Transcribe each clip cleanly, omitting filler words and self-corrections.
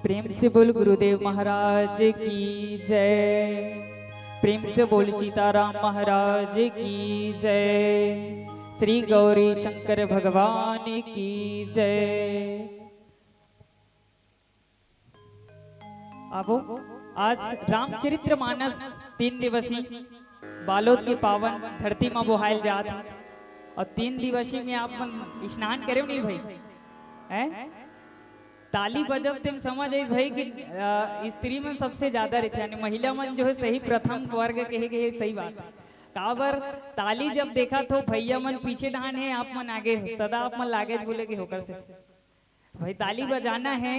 प्रेम से बोल गुरुदेव महाराज की जय। प्रेम से बोल सीताराम महाराज की जय। श्री गौरी शंकर भगवान की जय। आबो आज रामचरित्र मानस 3 दिवसीय बालोद के पावन धरती में बोहायल जात और 3 दिवसीय में आप मन स्नान करे नहीं भाई हैं? ताली बजस तुम समझ आई भाई कि स्त्री में सबसे ज्यादा रहते यानी महिला मन जो है सही प्रथम वर्ग कहे गए सही बात काबर ताली जब देखा तो भैया मन पीछे डान है आप मन आगे हो सदा आप मन लागे बोले कि होकर से भाई ताली बजाना है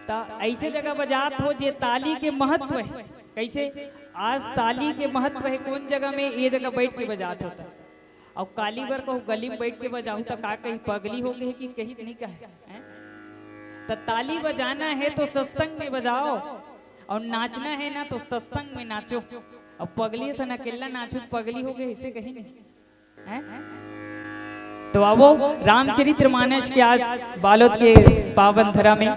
तो ऐसे जगह बजात हो जे ताली के महत्व है। कैसे आज ताली के महत्व है कौन जगह में ये जगह बैठ के बजात होता और काली बर को गली में बैठ के बजाऊं तो का कहीं पगली हो गई कि कहीं नहीं कहे तो ताली बजाना है तो सत्संग में बजाओ और नाचना है ना तो सत्संग में नाचो। और पगली से अकेला नाचो पगली हो गई इसे कहीं नहीं है? तो आवो रामचरित्र मानस के आज बालोद के पावन धरा में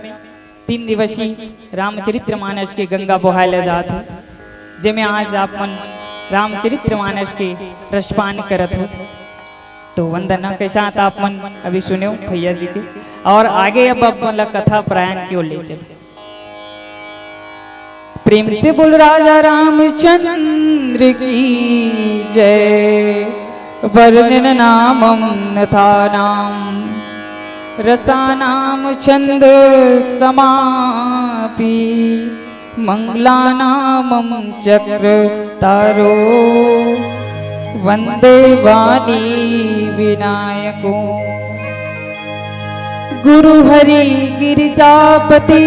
3 दिवसीय रामचरित्र मानस के गंगा बहायल जात है जिसमें आज आप मन रामचरित्र मानस के रसपान करत हो। तो वंदना के साथ आप मन अभी सुने भैया जी के और आगे अब मतलब कथा प्रयाण की ओर ले चले। प्रेम से बोल राजा रामचंद्र की जय। वर्णन नामम नथा नाम रसानाम छंद समापि मंगलानामम चक्र तारो वंदे वाणी विनायको गुरु हरि गिरिजापति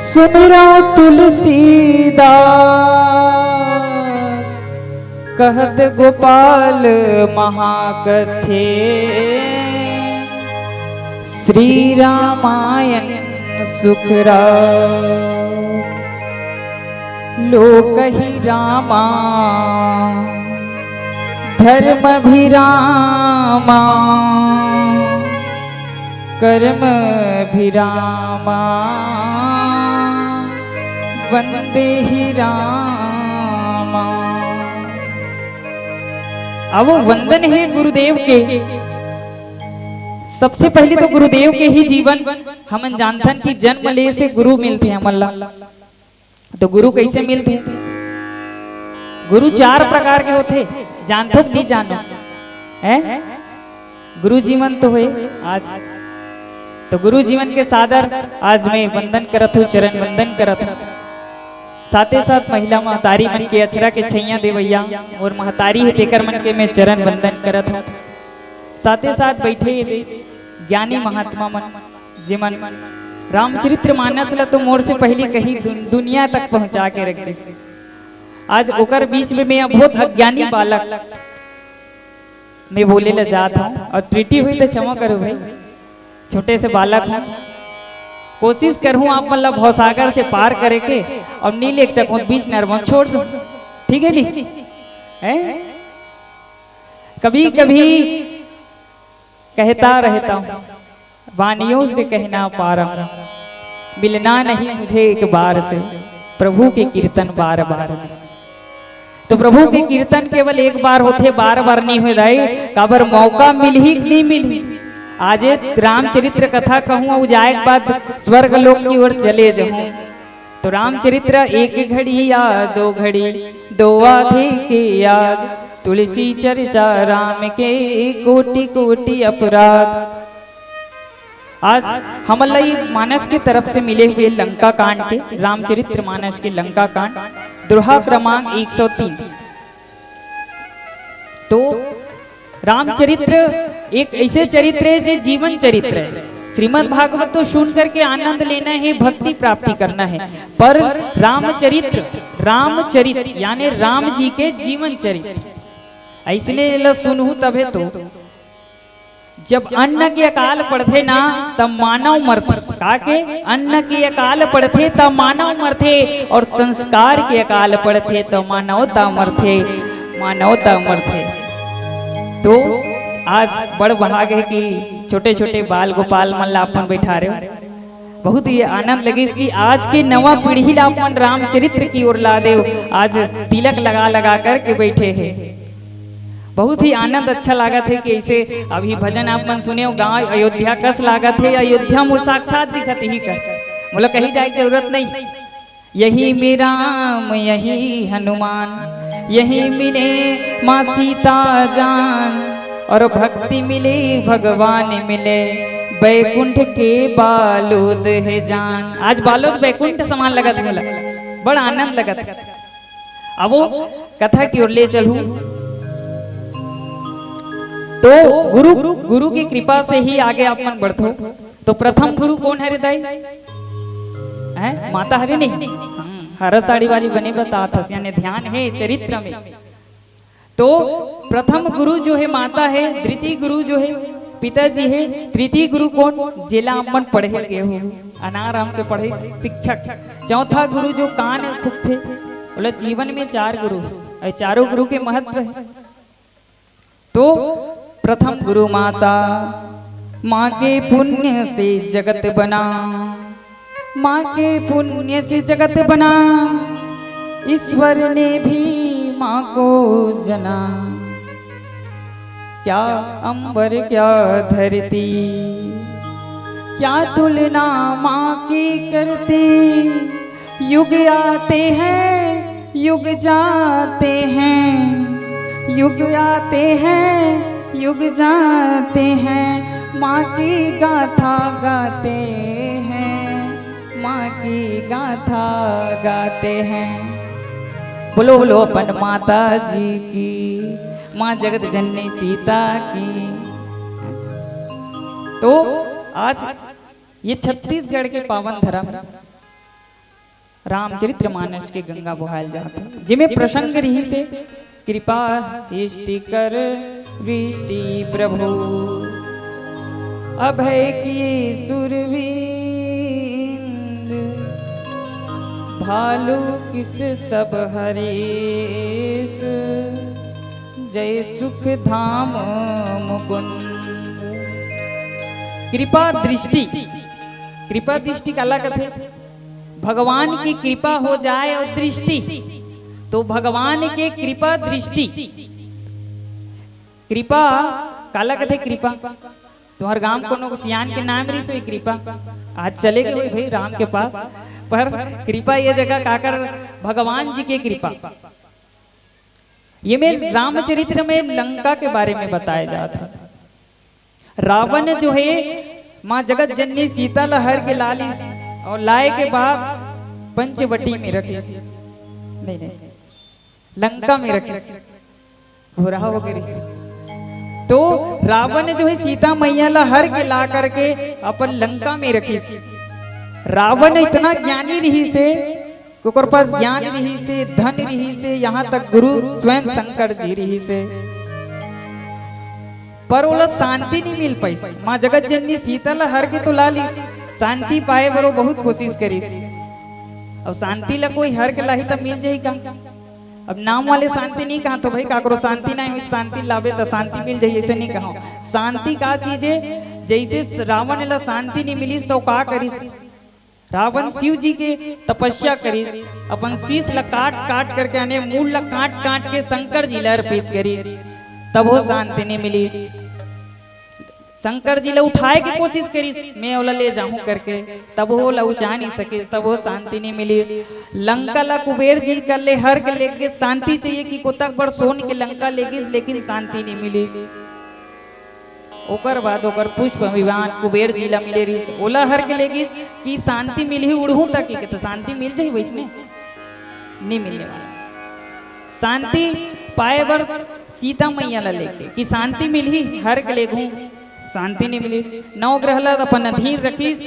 सुमिरो तुलसीदास कहत गोपाल महाकथे श्री रामायण सुखरा लोक ही रामा धर्म भी रामा कर्म भी रामा वंदे ही रामा। अब वंदन है गुरुदेव के। सबसे पहले तो गुरुदेव के ही जीवन हम जानथन कि जन्म ले से गुरु मिलते हैं हमला। तो गुरु कैसे मिलते हैं? गुरु 4 प्रकार के होते जानथो नहीं जानो है? गुरु जीवन तो है आज तो गुरु जीवन के सादर आज मैं वंदन करत हूँ चरण वंदन करत हूँ। साथे साथ महिला महतारी मन के अचरा के छैया देवैया और महतारी है तेकर मन के मैं चरण वंदन करत हूँ। साथे साथ बैठे ज्ञानी महात्मा मन जिमन रामचरित्र मानस ला तो मोर से पहले कहीं दुनिया तक पहुंचा के रख दी। आज ओकर बीच में मैं बहुत अज्ञानी बालक मैं बोले ला जात हूँ और त्रुटि हुई तो क्षमा करो भाई। छोटे से बालक हूँ कोशिश करूँ आप मतलब भवसागर से पार करे के और नहीं ले सकूँ बीच नरवा छोड़ दूँ ठीक है नहीं है? कभी कभी कहता रहता हूँ वानियों से कहना पारा मिलना नहीं मुझे एक बार से प्रभु के कीर्तन बार बार। तो प्रभु के कीर्तन केवल एक बार होते बार बार नहीं हो रही काबर मौका मिल ही नहीं मिली। आज रामचरित्र कथा कहूँ और जाए के बाद स्वर्ग लोक की ओर चले जाऊँ। तो रामचरित्र 1 घड़ी या 2 घड़ी 2 आधे के याद तुलसी चर्चा राम के कोटि कोटि अपराध। आज हम मानस की तरफ से मिले हुए लंका कांड के रामचरित्र मानस के लंका कांड दोहा क्रमांक 103। तो रामचरित्र एक ऐसे चरित्र है जो जीवन चरित्र है। श्रीमद् भागवत तो सुन करके आनंद लेना है भक्ति प्राप्ति करना है पर रामचरित्र यानी राम जी के जीवन चरित्र ऐसने सुनू तबे तो जब अन्न के अकाल पड़थे ना तब मानव मरथे का के अन्न के अकाल पड़थे तब मानव मरथे और संस्कार के अकाल पड़थे तो मानवता मरथे तो आज बड़ भाग है कि छोटे छोटे बाल गोपाल मन ला अपन बैठा रहे हो, बहुत ही आनंद लगे इसकी आज की नवा पीढ़ी ला अपन रामचरित्र की ओर ला दे, आज तिलक लगा लगा कर के बैठे हैं। बहुत ही आनंद अच्छा लागत है कि ऐसे अभी भजन आप मन सुने हो, गाँव अयोध्या कस लागत है, अयोध्या में साक्षात दिखत ही कर, मतलब कहीं जाए जरूरत नहीं। यही मेरा राम यही हनुमान, यही मिले माँ सीता जान, और भक्ति मिले भगवान मिले, बैकुंठ के बालूद है जान। आज बालूद बैकुंठ समान लगत है, बड़ा आनंद लगत है। अब वो कथा की ओर ले चलूं तो गुरु की कृपा से ही आगे आप मन बढ़ो। तो प्रथम गुरु कौन है हृदय है? माता हरे नहीं, हरा साड़ी वाली बने बता था, यानी ध्यान है चरित्र में। तो प्रथम गुरु जो है माता है, द्वितीय गुरु जो है पिताजी है, तृतीय गुरु कौन? जिला अपन पढ़े गए हो, अनाराम के पढ़े शिक्षक। चौथा गुरु जो कान खुद थे, बोले जीवन में 4 गुरु है, चारों गुरु के महत्व है। तो प्रथम गुरु माता, माँ के पुण्य से जगत बना, माँ के पुण्य से जगत बना, ईश्वर ने भी माँ को जना। क्या अंबर क्या धरती, क्या तुलना माँ की करती। युग आते हैं युग जाते हैं, युग आते हैं युग जाते हैं, माँ की गाथा गाते हैं, माँ की गाथा गाते हैं। बोलो बोलो अपन माता जी की, माँ जगत जननी सीता की। तो आज ये छत्तीसगढ़ के पावन धर्म रामचरित्र मानस के गंगा बहायल जाते, जिमें प्रसंग रही से कृपा दृष्टि कर वृष्टि प्रभु, अभय किए सुरवींद्र, भालू किस सब हरीश, जय सुख धाम मुकुंद। कृपा दृष्टि, कृपा दृष्टि काला कथे? भगवान की कृपा हो जाए और दृष्टि, तो भगवान के कृपा दृष्टि। कृपा काला कथे? कृपा तुम्हारे गांव को सियान के नाम रही सोई कृपा, आज चले गए भाई राम के पास, पर कृपा ये जगह काकर भगवान जी की कृपा। ये में रामचरित्र में लंका के बारे में बताया जाता है। रावण जो है माँ जगत जननी सीता लहर के लालिस और लाए के बाद पंचवटी में रखिस, नहीं लंका में रखिस, हो रहा वगैरह। तो रावण जो है सीता मैया लहर के ला करके अपन लंका में रखिस। रावण इतना ज्ञानी रही से, कुकर पास ज्ञान रही से, धन रही से, यहाँ तक गुरु स्वयं शंकर जी रही से, पर वो शांति नहीं मिल पाई। माँ जगत जननी सीता लहर के तो ला ली, शांति पाए बरो बहुत कोशिश करी। अब शांति ला कोई हर के लाही तब मिल जाएगा। अब नाम वाले शांति नहीं कहा तो भाई काकरो शांति नहीं हुई, शांति लावे तो शांति मिल जाए, ऐसे नहीं कहा। शांति का चीज है, जैसे रावण ला शांति नहीं मिली तो का करिस? रावण शिव जी के तपस्या करिस, अपन शीश ला काट काट करके आने मूल ला काट काट के शंकर जी ला अर्पित करिस, तब वो शांति नहीं मिली। शंकर जी ला उठाए की कोशिश करिस, मैं ओला ले जाऊं करके, तब वो ला उठा नहीं सके, तब वो शांति नहीं मिली। लंका ला कुबेर जी कर ले हर के लेके शांति चाहिए कि कोतक बड़ सोन के लंका लेगिस, लेकिन शांति नहीं मिली। ओकर बाद ओकर पुष्प विमान कुबेर जी ला मिले रही, ओला हर के लेगिस कि शांति मिली उड़हू तक के, तो शांति मिल जाए वैसने नहीं मिलने वाला। शांति पाए बर सीता मैया ला लेके कि शांति मिली हर के लेगू, शांति नहीं मिली। 9 ग्रह ला अपन अधीन रखीस,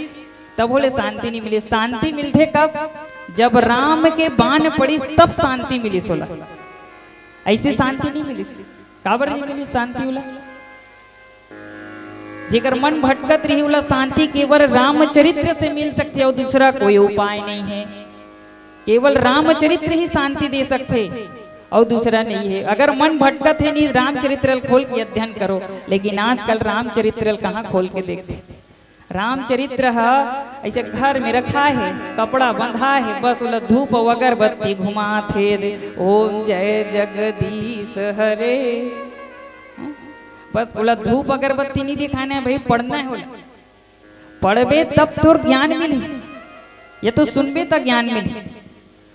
तब बोले शांति नहीं मिली। शांति मिलते कब? जब राम के बाण पड़ीस तब शांति मिली। 16 ऐसे शांति नहीं मिली। काबर नहीं मिली शांति? उला जेकर मन भटकत रही उला शांति केवल रामचरित्र से मिल सकती है और दूसरा कोई उपाय नहीं है। केवल रामचरित्र ही शांति दे सकते। और दूसरा नहीं है। अगर मन भटकत है नहीं रामचरित्र खोल के अध्ययन करो, लेकिन आजकल रामचरित्र कहाँ खोल के देखते। रामचरित्र ऐसे घर में रखा है, कपड़ा बंधा है, बस बोला धूप अगरबत्ती घुमा थे ओम जय जगदीश हरे, बस बोला धूप अगरबत्ती नहीं दिखाना है भाई, पढ़ना है। बोला पढ़बे तब तो ज्ञान मिले, ये तो सुनबे तक ज्ञान मिले,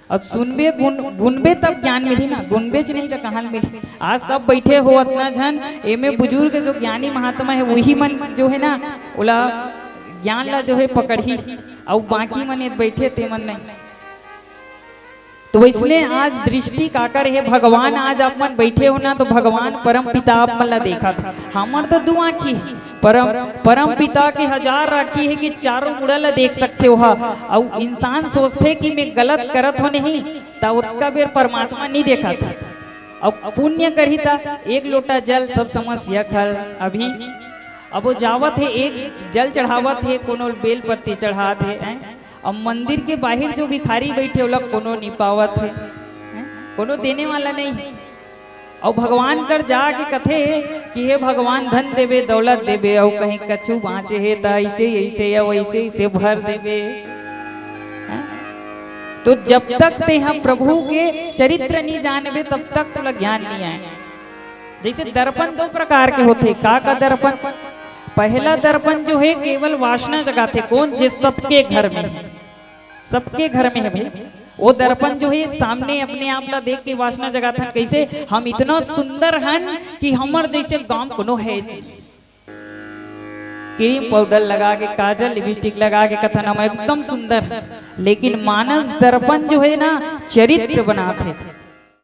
और सुनबे गुनबे तब ज्ञान मिली ना, गुनबे च नहीं तो कहाँ मिली। आज सब बैठे हो इतना जन, एमे बुजुर्ग जो ज्ञानी महात्मा है वही मन जो है ना बोला ज्ञान ला जो है पकड़ी, और बाकी मन बैठे ते मन नहीं। तो इसलिए आज दृष्टि काकर है भगवान, आज आप मन बैठे हो ना तो भगवान परम पिता आप मन ला देखा था। हमर तो दो आँखी है, परम पिता की 1000 राखी है कि चारों मुड़ा ला देख सकते हो। और इंसान सोचते कि मैं गलत करत हो नहीं, तब उसका बेर परमात्मा नहीं देखा था। और पुण्य करी था एक लोटा जल सब समस्या खल, अभी अब वो जावत है एक जल चढ़ावत है, कोनो बेल पत्ती चढ़ात है, और मंदिर के बाहर जो भिखारी बैठे वो लोग कोनो निपावत है, कोनो देने वाला नहीं है। और भगवान कर जाके कथे कि हे भगवान धन देवे दौलत देवे, और कहीं कछु बाँचे है तो ऐसे ऐसे या वैसे ऐसे भर देवे। तो जब तक ते हम प्रभु के चरित्र नहीं जानबे तब तक तुला ज्ञान नहीं आए। जैसे दर्पण 2 प्रकार के होते, का दर्पण, पहला दर्पण जो है केवल वासना जगाते, कौन जिस सबके घर में है, सबके घर में है भाई। वो दर्पण जो है सामने अपने आप ला देख के वासना जगाते हैं, कैसे हम इतना सुंदर हन कि हमर जैसे गांव कोनो है। क्रीम पाउडर लगा के, काजल लिपस्टिक लगा के कथन हम एकदम सुंदर, लेकिन मानस दर्पण जो है ना चरित्र बनाते,